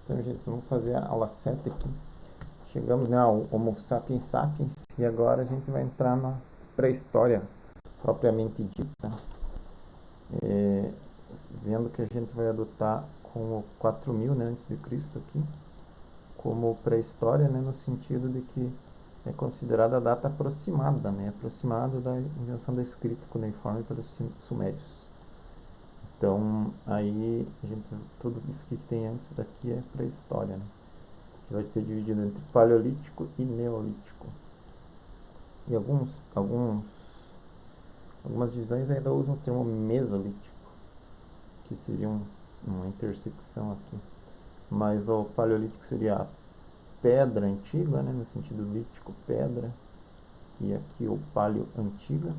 Então, gente, vamos fazer a aula 7 aqui. Chegamos, né, ao Homo sapiens sapiens e agora a gente vai entrar na pré-história propriamente dita. Vendo que a gente vai adotar como 4000, né, antes de Cristo aqui, como pré-história, né, no sentido de que é considerada a data aproximada, né, aproximada da invenção da escrita cuneiforme pelos sumérios. Então, aí, tudo isso que tem antes daqui é pré-história, né? Que vai ser dividido entre paleolítico e neolítico. E algumas divisões ainda usam o termo mesolítico, que seria uma intersecção aqui. Mas o paleolítico seria a pedra antiga, né? No sentido lítico, pedra. E aqui o paleo antiga.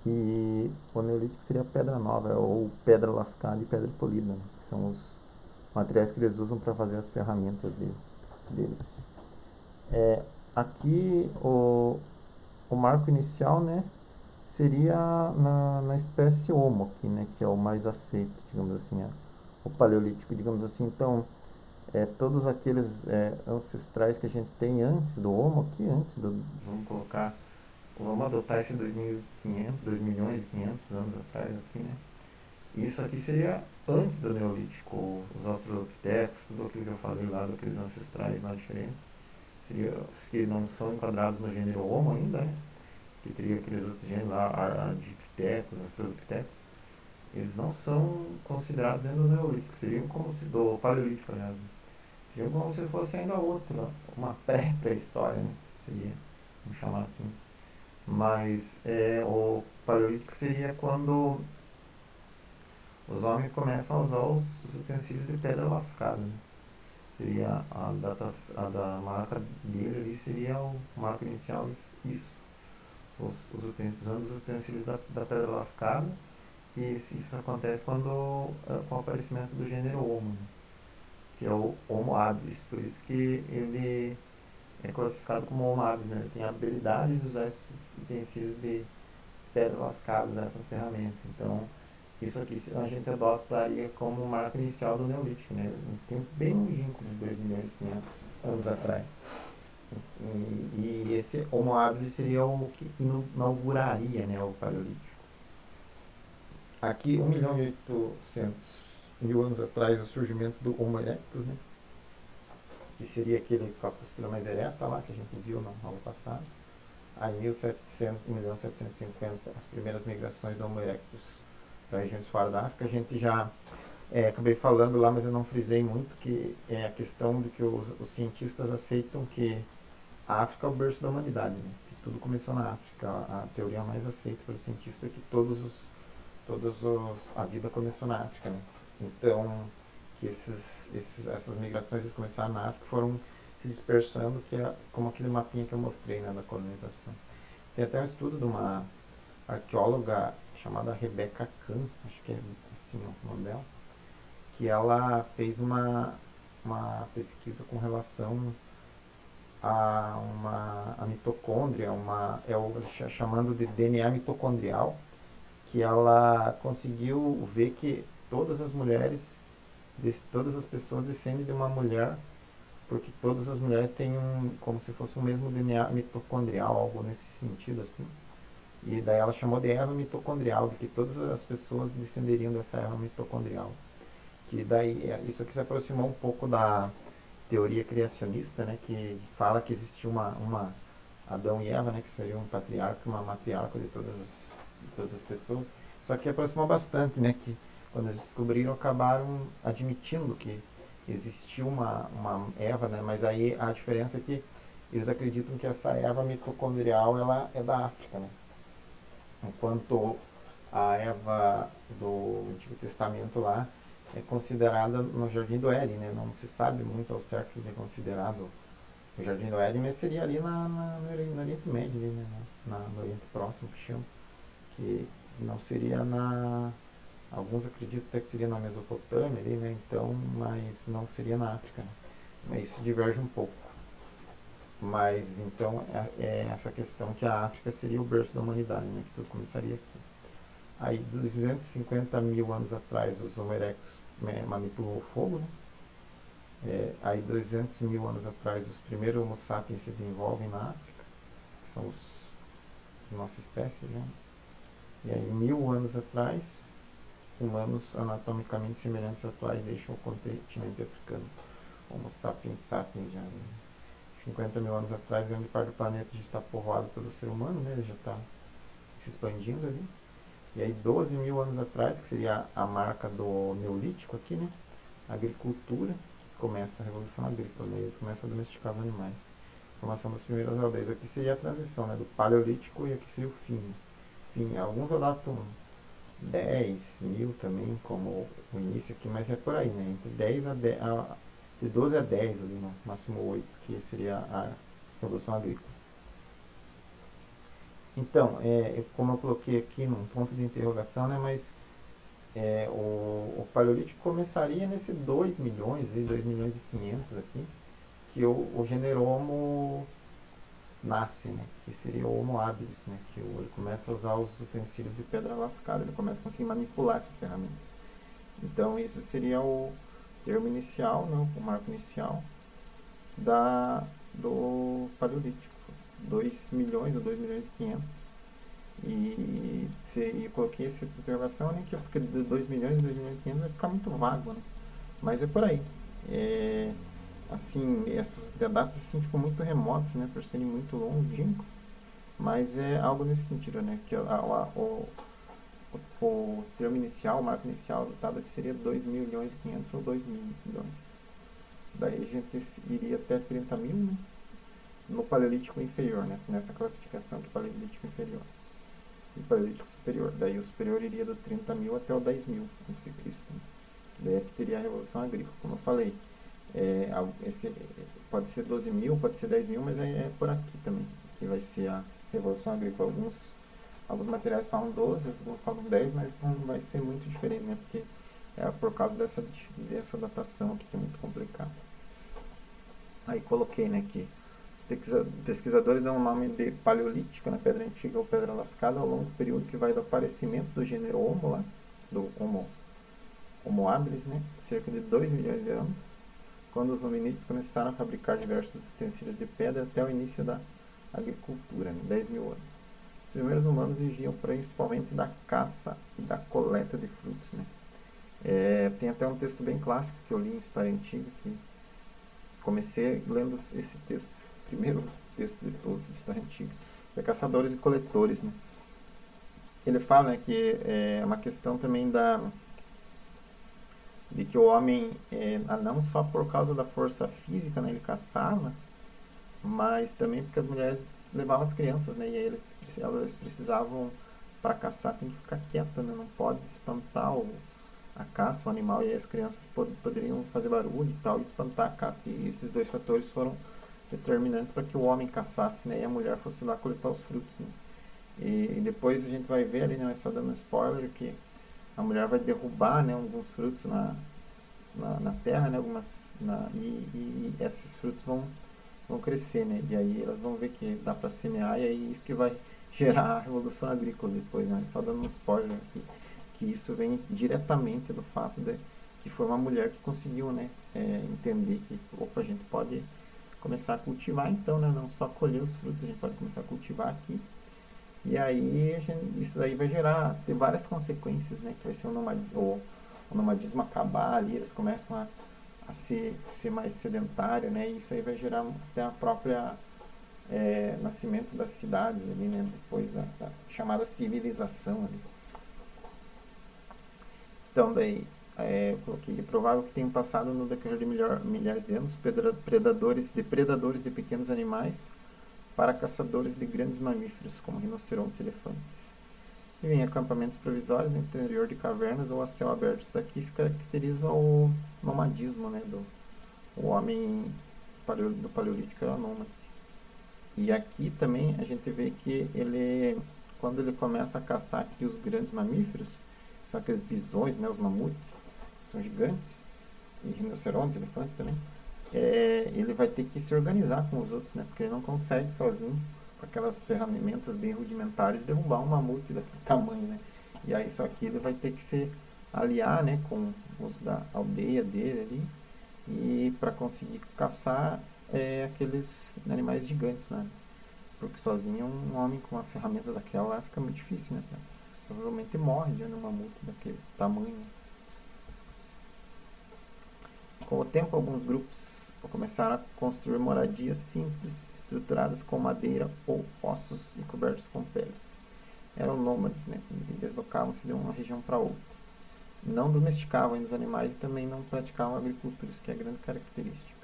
E o neolítico seria a pedra nova, ou pedra lascada e pedra polida, né? Que são os materiais que eles usam para fazer as ferramentas deles. Aqui o marco inicial, né, seria na espécie Homo, aqui, né, que é o mais aceito, digamos assim, o paleolítico, digamos assim. Então, todos aqueles ancestrais que a gente tem antes do Homo aqui, vamos adotar esse 2.500, 2 milhões e 500 anos atrás aqui, né? Isso aqui seria antes do Neolítico, os australopitecos, tudo aquilo que eu falei lá, daqueles ancestrais lá diferentes. Seria os que não são enquadrados no gênero Homo ainda, né? Que teria aqueles outros gêneros lá, Ardipithecus, australopitecos. Eles não são considerados dentro do Neolítico, seriam como se do Paleolítico, aliás. Seriam como se fosse ainda outra, uma pré-história, né? Seria, vamos chamar assim. Mas o Paleolítico seria quando os homens começam a usar os utensílios de pedra lascada, né? Seria a da marca dele ali, seria o marco inicial, isso. Usando os utensílios da pedra lascada. E isso acontece com o aparecimento do gênero Homo, né? Que é o Homo habilis. Por isso que ele é classificado como Homo habilis, né? Ele tem a habilidade de usar esses utensílios de pedra lascada, essas ferramentas. Então, isso aqui a gente adotaria como o marco inicial do Neolítico, né? Um tempo bem longínquo, de 2 milhões e 500 anos atrás. E esse Homo habilis seria o que inauguraria, né, o Paleolítico. Aqui, 1.800.000 anos atrás, o surgimento do Homo erectus, né? Que seria aquele com a postura mais ereta lá, que a gente viu na aula passada. Aí, 1.750, as primeiras migrações do Homo erectus para regiões fora da África. A gente já acabei falando lá, mas eu não frisei muito, que é a questão de que os cientistas aceitam que a África é o berço da humanidade, né? Que tudo começou na África. A teoria mais aceita pelos cientistas é que a vida começou na África, né? Então, que essas migrações eles começaram na África, foram se dispersando, que é como aquele mapinha que eu mostrei, né, da colonização. Tem até um estudo de uma arqueóloga chamada Rebecca Kahn, acho que é assim o nome dela, que ela fez uma pesquisa com relação a mitocôndria, chamando de DNA mitocondrial, que ela conseguiu ver que todas as mulheres, todas as pessoas descendem de uma mulher, porque todas as mulheres têm como se fosse o mesmo DNA mitocondrial, algo nesse sentido assim. E daí ela chamou de erva mitocondrial, de que todas as pessoas descenderiam dessa erva mitocondrial. Que daí isso aqui se aproximou um pouco da teoria criacionista, né, que fala que existiu uma Adão e Eva, né, que seria um patriarca e uma matriarca de todas as pessoas. Só que aproximou bastante, né, que quando eles descobriram, acabaram admitindo que existiu uma Eva, né, mas aí a diferença é que eles acreditam que essa Eva mitocondrial ela é da África, né, enquanto a Eva do Antigo Testamento lá é considerada no Jardim do Éden, né? Não se sabe muito ao certo o que é considerado o Jardim do Éden, mas seria ali no Oriente Médio, ali, né? No Oriente Próximo, que chama, que não seria alguns acreditam até que seria na Mesopotâmia ali, né? Então, mas não seria na África, né? Mas isso diverge um pouco. Mas então é essa questão que a África seria o berço da humanidade, né? Que tudo começaria aqui. Aí, 250 mil anos atrás, os Homo erectus manipulou o fogo, né? Aí 200 mil anos atrás os primeiros Homo sapiens se desenvolvem na África, que são os de nossa espécie já. E aí 1000 anos atrás, humanos anatomicamente semelhantes atuais deixam o continente africano. Homo sapiens sapiens já. 50 mil anos atrás, grande parte do planeta já está povoado pelo ser humano, né? Ele já está se expandindo ali. E aí 12 mil anos atrás, que seria a marca do Neolítico aqui, né? A agricultura, começa a revolução agrícola, né? Eles começam a domesticar os animais. Formação das primeiras aldeias. Aqui seria a transição, né? Do Paleolítico, e aqui seria o fim. Enfim, alguns adaptam 10 mil também como o início aqui, mas é por aí, né? Entre 10 a 10, de 12 a 10 ali, no máximo 8, que seria a revolução agrícola. Então, como eu coloquei aqui num ponto de interrogação, né? Mas o Paleolítico começaria nesse 2 milhões, 2 milhões e 500 aqui, que o gênero Homo nasce, né? Que seria o Homo habilis, né? Que ele começa a usar os utensílios de pedra lascada, ele começa a conseguir manipular essas ferramentas. Então isso seria o termo inicial, né? O marco inicial do Paleolítico. 2 milhões ou 2 milhões e 500. E eu coloquei essa interrogação, né? Porque de 2 milhões e 2 milhões e 500 vai ficar muito vago, né? Mas é por aí. Assim, essas datas assim, ficam muito remotas, né? Por serem muito longínquas. Mas é algo nesse sentido, né? Que o termo inicial, o marco inicial adotado aqui seria 2 milhões e 500 ou 2 mil milhões. Daí a gente iria até 30 mil, né? No Paleolítico inferior, né? Nessa classificação que Paleolítico inferior e Paleolítico superior. Daí o superior iria do 30 mil até o 10 mil a.C. Né? Daí aqui teria a Revolução Agrícola, como eu falei. Esse pode ser 12 mil, pode ser 10 mil, mas é por aqui também que vai ser a Revolução Agrícola. Alguns materiais falam 12, alguns falam 10, mas não vai ser muito diferente, né? Porque é por causa dessa datação aqui que é muito complicado. Aí coloquei, né, que os pesquisadores dão o nome de Paleolítico, né, pedra antiga ou pedra lascada, ao longo período que vai do aparecimento do gênero Homo, lá, do Homo habilis, né, cerca de 2 milhões de anos, quando os hominídeos começaram a fabricar diversos utensílios de pedra até o início da agricultura, né, 10 mil anos. Os primeiros humanos viviam principalmente da caça e da coleta de frutos, né. Tem até um texto bem clássico que eu li em História Antiga, que comecei lendo esse texto, primeiro texto de todos, de História Antiga, que é Caçadores e Coletores, né. Ele fala, né, que é uma questão também de que o homem, não só por causa da força física, né, ele caçava, mas também porque as mulheres levavam as crianças, né, e aí elas precisavam, para caçar, tem que ficar quieta, né, não pode espantar a caça, o animal, e aí as crianças poderiam fazer barulho e tal, e espantar a caça, e esses dois fatores foram determinantes para que o homem caçasse, né, e a mulher fosse lá coletar os frutos, né. E depois a gente vai ver ali, né, só dando um spoiler, que a mulher vai derrubar, né, alguns frutos na terra, né, e esses frutos vão crescer, né, e aí elas vão ver que dá para semear, e aí isso que vai gerar a revolução agrícola depois, né, só dando um spoiler aqui, que isso vem diretamente do fato de que foi uma mulher que conseguiu, né, entender que, opa, a gente pode começar a cultivar então, né, não só colher os frutos, a gente pode começar a cultivar aqui. E aí isso daí vai ter várias consequências, né? Que vai ser o nomadismo acabar ali, eles começam a ser mais sedentário, né? E isso aí vai gerar até a própria nascimento das cidades ali, né? Depois da chamada civilização ali. Então daí eu coloquei, é provável que tenham passado no decorrer de milhares de anos depredadores de pequenos animais para caçadores de grandes mamíferos, como rinocerontes e elefantes. Vivem em acampamentos provisórios no interior de cavernas ou a céu aberto. Isso daqui se caracteriza o nomadismo, né, o homem do Paleolítico era nômade. E aqui também a gente vê que quando ele começa a caçar aqui os grandes mamíferos, são aqueles bisões, né, os mamutes, são gigantes, e rinocerontes, elefantes também, ele vai ter que se organizar com os outros, né? Porque ele não consegue sozinho, com aquelas ferramentas bem rudimentares, derrubar um mamute daquele tamanho, né? E aí só que ele vai ter que se aliar, né, com os da aldeia dele ali, e para conseguir caçar aqueles animais gigantes, né? Porque sozinho um homem com uma ferramenta daquela lá fica muito difícil, né? Provavelmente morre diante de um mamute daquele tamanho. Com o tempo, alguns grupos começaram a construir moradias simples, estruturadas com madeira ou ossos e cobertos com peles. Eram nômades, né? E deslocavam-se de uma região para outra. Não domesticavam ainda os animais e também não praticavam agricultura, isso que é a grande característica.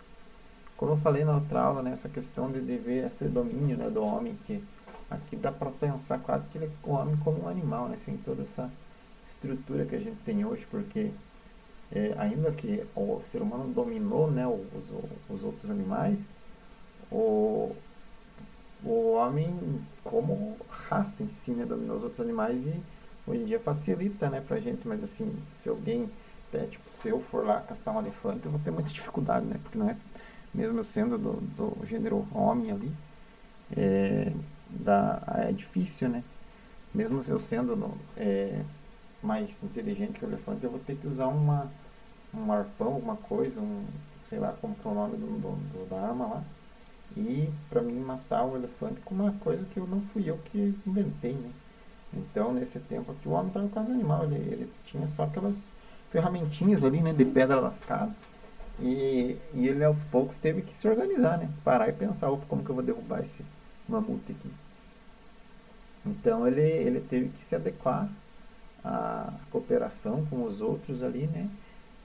Como eu falei na outra aula, né, essa questão de ver esse domínio, né, do homem, que aqui dá para pensar quase que o homem como um animal, né, sem toda essa estrutura que a gente tem hoje, porque ainda que o ser humano dominou, né, os outros animais, o, o homem como raça em si, né, dominou os outros animais e hoje em dia facilita, né, pra gente, mas assim, se alguém, tipo, se eu for lá caçar um elefante, eu vou ter muita dificuldade, né, porque não é, mesmo eu sendo do gênero homem ali, é, é difícil, né, mesmo eu sendo mais inteligente que o elefante, eu vou ter que usar um arpão, alguma coisa, sei lá como que é o nome da arma lá. E para mim matar o elefante com uma coisa que não fui eu que inventei, né? Então nesse tempo aqui o homem estava quase animal, ele tinha só aquelas ferramentinhas ali, né, de pedra lascada. E ele aos poucos teve que se organizar, né? Parar e pensar, opa, como que eu vou derrubar esse mamute aqui? Então ele teve que se adequar à cooperação com os outros ali, né?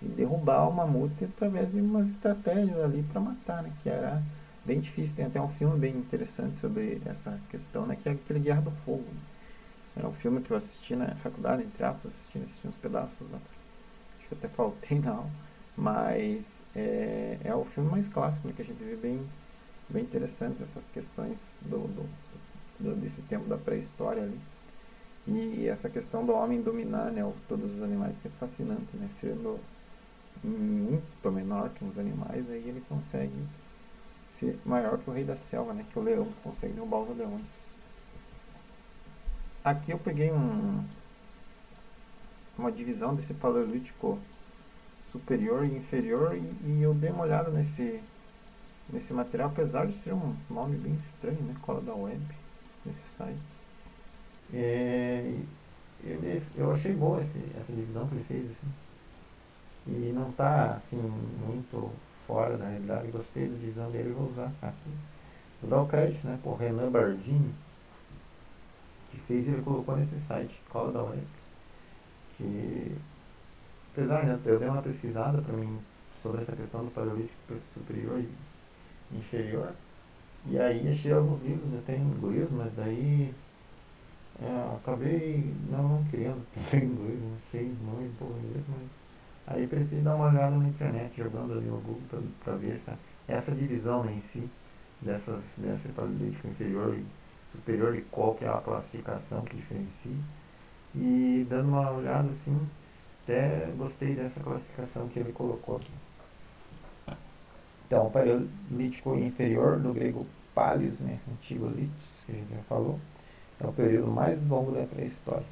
E derrubar o mamute através de umas estratégias ali para matar, né? Que era bem difícil. Tem até um filme bem interessante sobre essa questão, né? Que é aquele Guerra do Fogo. Né? Era um filme que eu assisti na faculdade, entre aspas, assisti uns pedaços lá. Acho que até faltei na aula. Mas é o filme mais clássico, né? Que a gente vê bem interessante essas questões desse tempo da pré-história ali. E essa questão do homem dominar, né, todos os animais, que é fascinante, né? Sendo muito menor que os animais, aí ele consegue ser maior que o rei da selva, né? Que é o leão, consegue derrubar os leões. Aqui eu peguei uma divisão desse paleolítico superior e inferior e eu dei uma olhada nesse material, apesar de ser um nome bem estranho, né? Cola da Web, nesse site. Eu achei boa essa divisão que ele fez, assim. E não está assim muito fora da realidade. Gostei da divisão dele, vou usar aqui. Vou dar o crédito, né, pro Renan Bardini, que fez e ele colocou nesse site, Cola da Web. Que, apesar, né, eu dei uma pesquisada para mim sobre essa questão do paleolítico superior e inferior. E aí achei alguns livros até em inglês, mas daí acabei não querendo ler inglês, não sei muito inglês, mas aí preferi dar uma olhada na internet, jogando ali no Google para ver essa divisão, né, em si, desse paleolítico inferior e superior e qual que é a classificação que diferencia. E dando uma olhada assim, até gostei dessa classificação que ele colocou aqui. Então, o paleolítico inferior, do grego paleos, né, antigo litos, que a gente já falou, é o período mais longo da pré-história.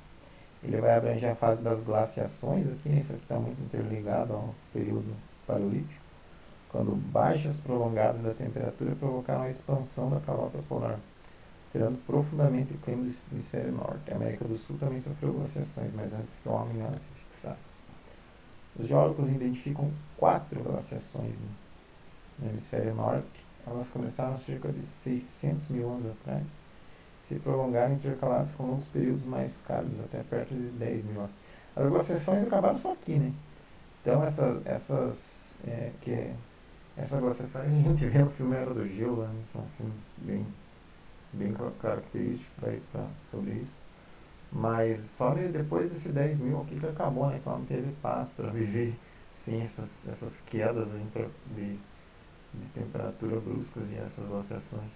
Ele vai abranger a fase das glaciações, aqui, né, isso aqui está muito interligado ao período paleolítico, quando baixas prolongadas da temperatura provocaram a expansão da calota polar, alterando profundamente o clima do hemisfério norte. A América do Sul também sofreu glaciações, mas antes que o homem não se fixasse. Os geólogos identificam 4 glaciações no hemisfério norte. Elas começaram cerca de 600 mil anos atrás, se prolongaram intercaladas com longos períodos mais cálidos, até perto de 10 mil anos. As glaciações acabaram só aqui, né? Então essa glaciação a gente vê no filme Era do Gelo, né? Que é um filme bem característico sobre isso. Mas só depois desse 10 mil aqui que acabou, né? Que ela não teve paz para viver sem essas quedas de temperatura bruscas e essas glaciações.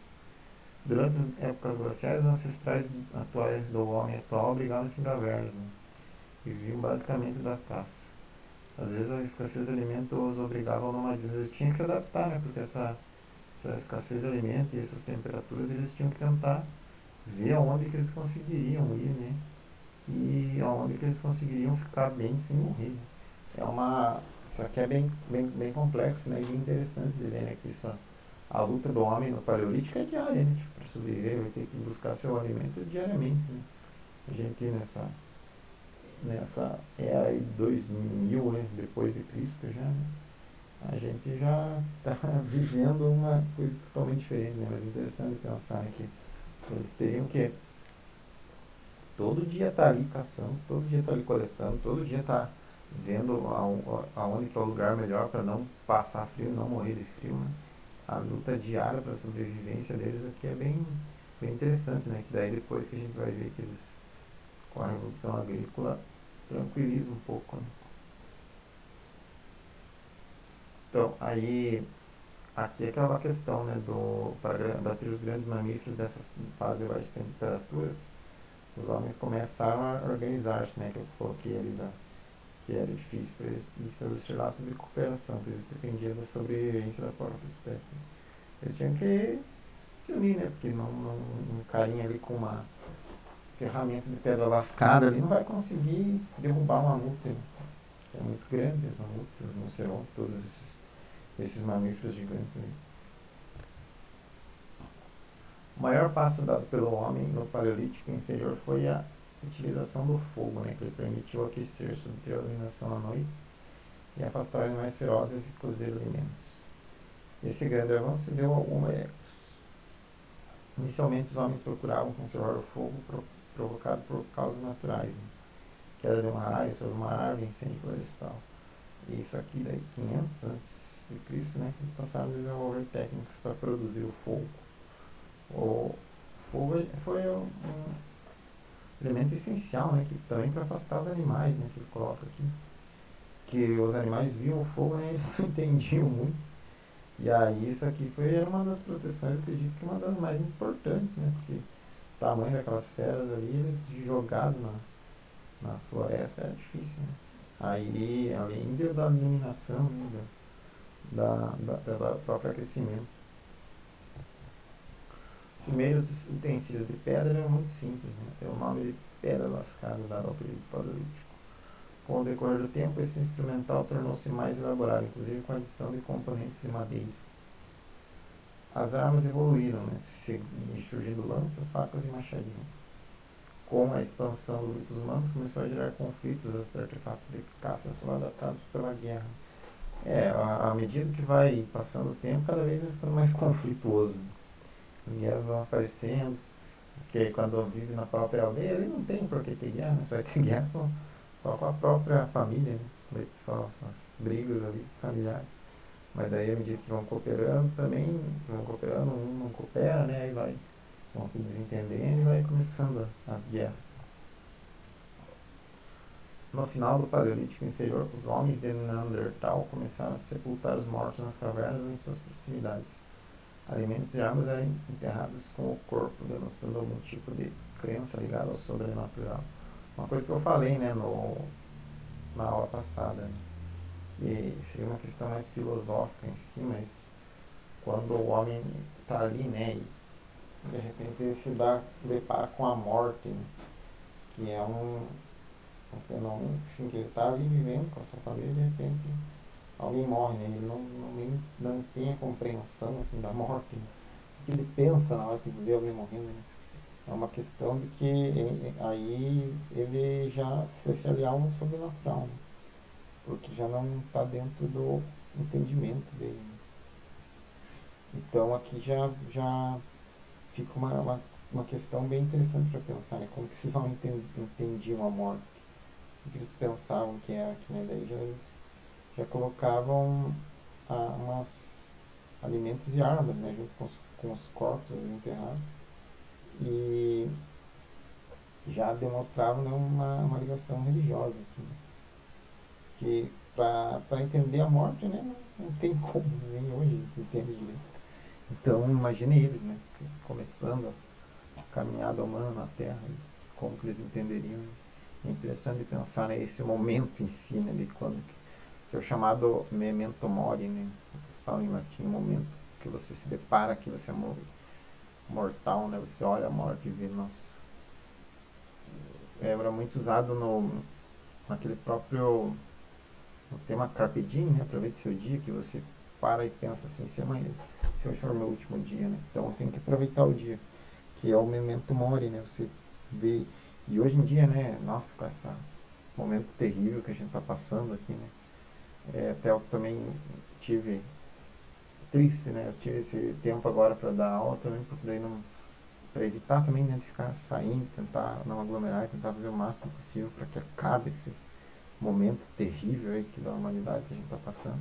Durante as épocas glaciais, os ancestrais atuais do homem atual obrigavam-se em cavernas, né? E viviam basicamente da caça. Às vezes a escassez de alimento os obrigava ao nomadismo. Eles tinham que se adaptar, né? Porque essa escassez de alimento e essas temperaturas, eles tinham que tentar ver aonde que eles conseguiriam ir, né? E aonde que eles conseguiriam ficar bem sem morrer. É uma Isso aqui é bem complexo, né? E bem interessante de ver, né? Que a luta do homem no Paleolítico é diária, né? Tipo, para sobreviver, vai ter que buscar seu alimento diariamente, né? A gente nessa era de 2000, né? Depois de Cristo já, né? A gente já está vivendo uma coisa totalmente diferente, né? Mas é interessante pensar, né, que eles teriam que todo dia estar ali caçando, todo dia estar ali coletando, todo dia estar vendo aonde que é o lugar melhor para não passar frio, não morrer de frio, né? A luta diária para a sobrevivência deles aqui é bem interessante, né? Que daí depois que a gente vai ver que eles, com a Revolução Agrícola, tranquiliza um pouco, né? Então, aí, aqui é aquela questão, né, para bater os grandes mamíferos dessas fases de baixas temperaturas, os homens começaram a organizar-se, né, que eu coloquei ali, que era difícil para eles estabelecer laços de cooperação, que eles dependiam da sobrevivência da própria espécie. Eles tinham que se unir, né, porque um carinha ali com uma ferramenta de pedra lascada ali não vai conseguir derrubar uma mamute, né, que é muito grande, os mamutes, os rinocerontes, todos esses mamíferos gigantes ali. O maior passo dado pelo homem no Paleolítico inferior foi a utilização do fogo, né, que lhe permitiu aquecer, subter a iluminação à noite e afastar animais ferozes e cozer alimentos. Esse grande avanço se deu ao Homo erectus. Inicialmente, os homens procuravam conservar o fogo provocado por causas naturais, né, queda de um raio sobre uma árvore, incêndio florestal. E isso aqui, daí 500 antes de Cristo, né, eles passaram a desenvolver técnicas para produzir o fogo. O fogo foi elemento essencial, né, que também para afastar os animais, né, que ele coloca aqui, que os animais viam o fogo, né, eles não entendiam muito, e aí isso aqui era uma das proteções, acredito que uma das mais importantes, né, porque o tamanho daquelas feras ali, eles jogados na floresta era difícil, né. Aí, além da iluminação, né, do próprio aquecimento, os primeiros utensílios de pedra eram muito simples, né, tem o nome de pedra lascada dado ao período paleolítico. Com o decorrer do tempo, esse instrumental tornou-se mais elaborado, inclusive com a adição de componentes de madeira. As armas evoluíram, né, surgindo lanças, facas e machadinhos. Com a expansão do grupo dos humanos, começou a gerar conflitos. Os artefatos de caça foram adaptados pela guerra. À medida que vai passando o tempo, cada vez vai ficando mais conflituoso. As guerras vão aparecendo, porque quando vive na própria aldeia, ele não tem por que ter guerra, né? Só vai ter guerra só com a própria família, né? Vai ter só as brigas ali familiares. Mas daí, à medida que vão cooperando, também vão cooperando, um não coopera, né? Aí vão se desentendendo e vai começando as guerras. No final do Paleolítico Inferior, os homens de Neandertal começaram a sepultar os mortos nas cavernas ou em suas proximidades. Alimentos e armas eram enterrados com o corpo, denotando algum tipo de crença ligada ao sobrenatural. Uma coisa que eu falei, né, na aula passada, né, que seria uma questão mais filosófica em si, mas quando o homem está ali, né, e de repente ele depara com a morte, né, que é um fenômeno assim, que ele está ali vivendo com a sua família e de repente alguém morre, né, ele não tem a compreensão assim, da morte, né, o que ele pensa na hora que vê alguém morrendo, né. É uma questão de que aí ele já se aliar ao sobrenatural, né, porque já não está dentro do entendimento dele. Então aqui já fica uma questão bem interessante para pensar, né? Como que esses homens entendiam a morte, o que eles pensavam que era, que né? Daí eles já colocavam umas alimentos e armas, né? Junto com os corpos enterrados e já demonstravam, né, uma ligação religiosa aqui, né? Que para entender a morte, né? Não tem como, nem hoje a gente entende direito. Então imagine eles, né? Começando a caminhada humana na Terra, e como que eles entenderiam. É interessante pensar nesse momento em si, né? De quando que é o chamado memento mori, né? Eles falam em latim, o momento que você se depara, que você é mortal, né? Você olha a morte e vê, nossa. Era muito usado naquele próprio o tema Carpe Diem, né? Aproveite seu dia, que você para e pensa assim, se hoje for o meu último dia, né? Então tem que aproveitar o dia, que é o memento mori, né? Você vê, e hoje em dia, né? Nossa, com esse momento terrível que a gente está passando aqui, né? Até eu também tive triste, né? Eu tive esse tempo agora para dar aula também, porque daí não, para evitar também, né, de ficar saindo, tentar não aglomerar e tentar fazer o máximo possível para que acabe esse momento terrível aí que da humanidade que a gente está passando.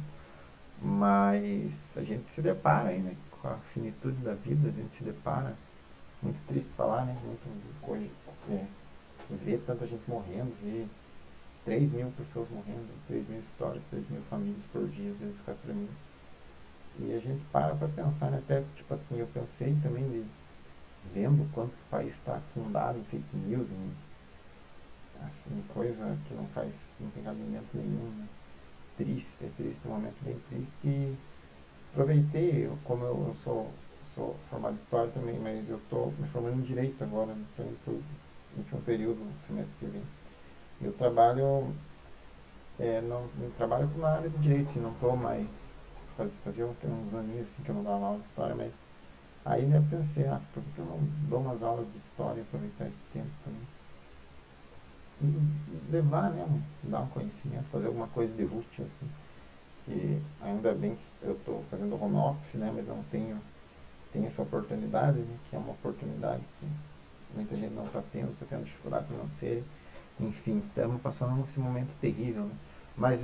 Mas a gente se depara aí, né, com a finitude da vida, a gente se depara, muito triste falar, né, muito hoje, ver tanta gente morrendo, ver 3 mil pessoas morrendo, 3 mil histórias, 3 mil famílias por dia, às vezes 4 mil. E a gente para pensar, né, até tipo assim, eu pensei também de vendo o quanto o país está afundado em fake news, em assim, coisa que não tem cabimento nenhum, né? Triste, é triste, é um momento bem triste que aproveitei, como eu sou formado em História também, mas eu estou me formando em Direito agora, né? Estou indo para o último período, no semestre que vem. Eu trabalho, não trabalho na área de Direito, assim, não estou mais, fazia uns aninhos assim, que eu não dava aula de História, mas aí né, eu pensei, por que eu não dou umas aulas de História e aproveitar esse tempo também? Levar, né, dar um conhecimento, fazer alguma coisa de útil, assim, que ainda bem que eu estou fazendo home office, né, mas não tenho essa oportunidade, né, que é uma oportunidade que muita gente não está tendo, está tendo dificuldade financeira, enfim, estamos passando esse momento terrível, né, mas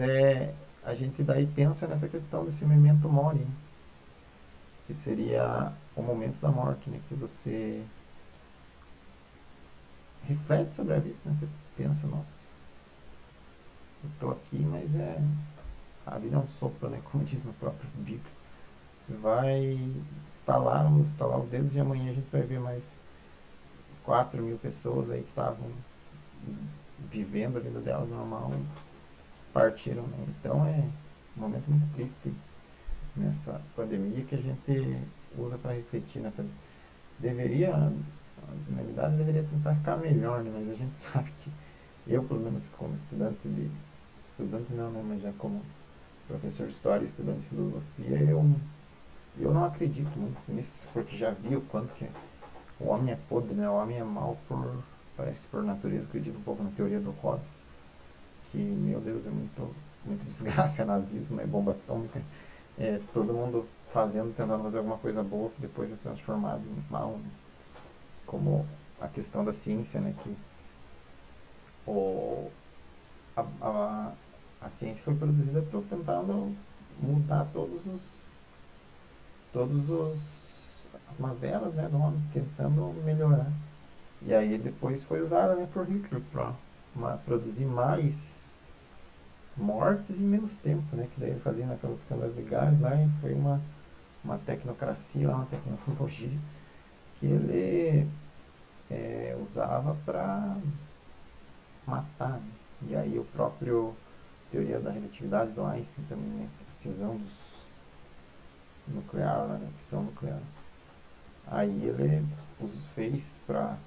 a gente daí pensa nessa questão desse memento mori, né, que seria o momento da morte, né, que você reflete sobre a vida, né, você pensa, nossa, eu estou aqui, mas a vida é um sopro, né? Como diz no próprio Bíblia. Você vai estalar os dedos e amanhã a gente vai ver mais 4 mil pessoas aí que estavam vivendo a vida delas normal e partiram, né? Então é um momento muito triste nessa pandemia que a gente usa para refletir, né? Deveria, a humanidade deveria tentar ficar melhor, né? Mas a gente sabe que eu, pelo menos como estudante não, né? Mas já como professor de história e estudante de filosofia, eu não acredito muito nisso, porque já vi o quanto que o homem é podre, né? O homem é mau parece por natureza, acredito um pouco na teoria do Hobbes, que, meu Deus, é muito desgraça, é nazismo, é bomba atômica, é todo mundo tentando fazer alguma coisa boa que depois é transformado em mal, né? Como a questão da ciência, né? Que o, a, a, a ciência foi produzida para tentando mudar todos os as mazelas, né, do homem, tentando melhorar. E aí depois foi usada, né, por Hitler para produzir mais mortes em menos tempo, né, que daí ele fazia naquelas câmaras de gás lá e foi uma tecnocracia, uma tecnologia que ele usava para matar, né? E aí o próprio teoria da relatividade do Einstein também, né, a cisão dos nuclear, né, a fissão nuclear. Aí ele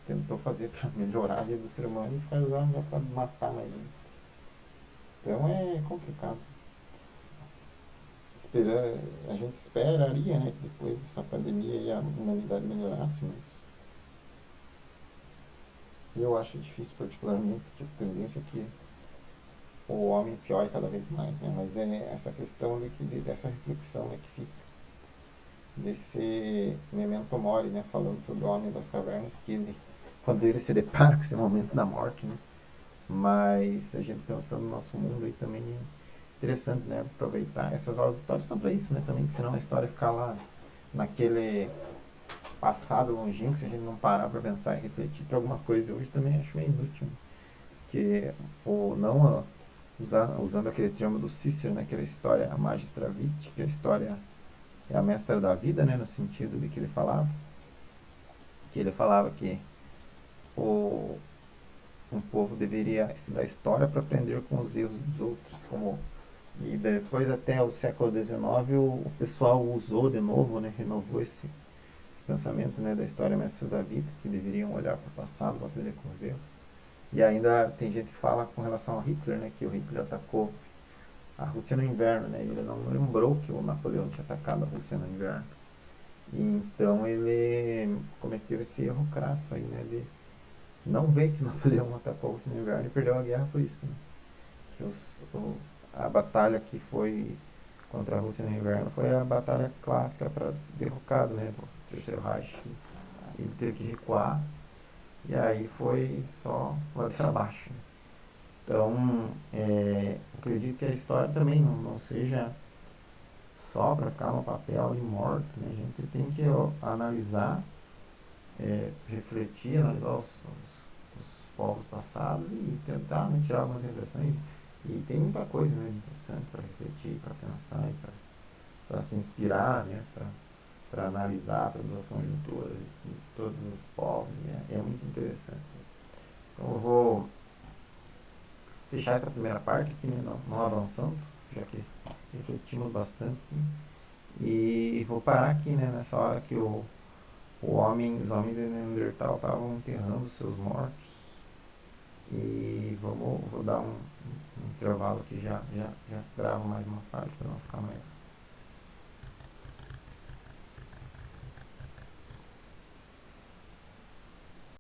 tentou fazer para melhorar a vida do ser humano e os caras usaram já para matar mais gente. Então é complicado. Esperar, a gente esperaria, né, que depois dessa pandemia a humanidade melhorasse, mas eu acho difícil particularmente, que a tendência é que o homem piore cada vez mais, né? Mas é essa questão dessa reflexão, né, que fica desse memento mori, né, falando sobre o homem das cavernas, que quando ele se depara com esse momento da morte, né, mas a gente pensando no nosso mundo aí também é interessante, né, aproveitar essas aulas de história são para isso, né, também, que senão a história ficar lá naquele passado longínquo, se a gente não parar para pensar e refletir para alguma coisa de hoje, também acho meio inútil, né? Que ou não usando aquele termo do Cícero, né, que era a história a magistra vitae, que a história é a mestra da vida, né, no sentido de que ele falava que o, um povo deveria estudar história para aprender com os erros dos outros, e depois até o século XIX o pessoal usou de novo, né, renovou esse pensamento, né, da história mestra da vida, que deveriam olhar para o passado para aprender com os erros. E ainda tem gente que fala com relação a Hitler, né, que o Hitler atacou a Rússia no inverno, né? Ele não lembrou que o Napoleão tinha atacado a Rússia no inverno. E então ele cometeu esse erro crasso aí, né? De não ver que o Napoleão atacou a Rússia no inverno e perdeu a guerra por isso, né? Que a batalha que foi contra a Rússia no inverno foi a batalha clássica para derrocado, né? Do Terceiro Reich. Ele teve que recuar e aí foi só ladeira abaixo, né? Então, acredito que a história também não seja só para ficar no papel e morto, né? A gente tem que analisar, refletir, analisar os povos passados e tentar, né, tirar algumas impressões. E tem muita coisa, né, interessante para refletir, para pensar e para se inspirar, né, para analisar todas as conjunturas de todos os povos. É muito interessante. Então eu vou fechar essa primeira parte aqui, né, não avançando, já que refletimos bastante. E vou parar aqui, né, nessa hora que os homens de Neandertal estavam enterrando os seus mortos. E vou dar um intervalo aqui, já gravo mais uma parte para não ficar mais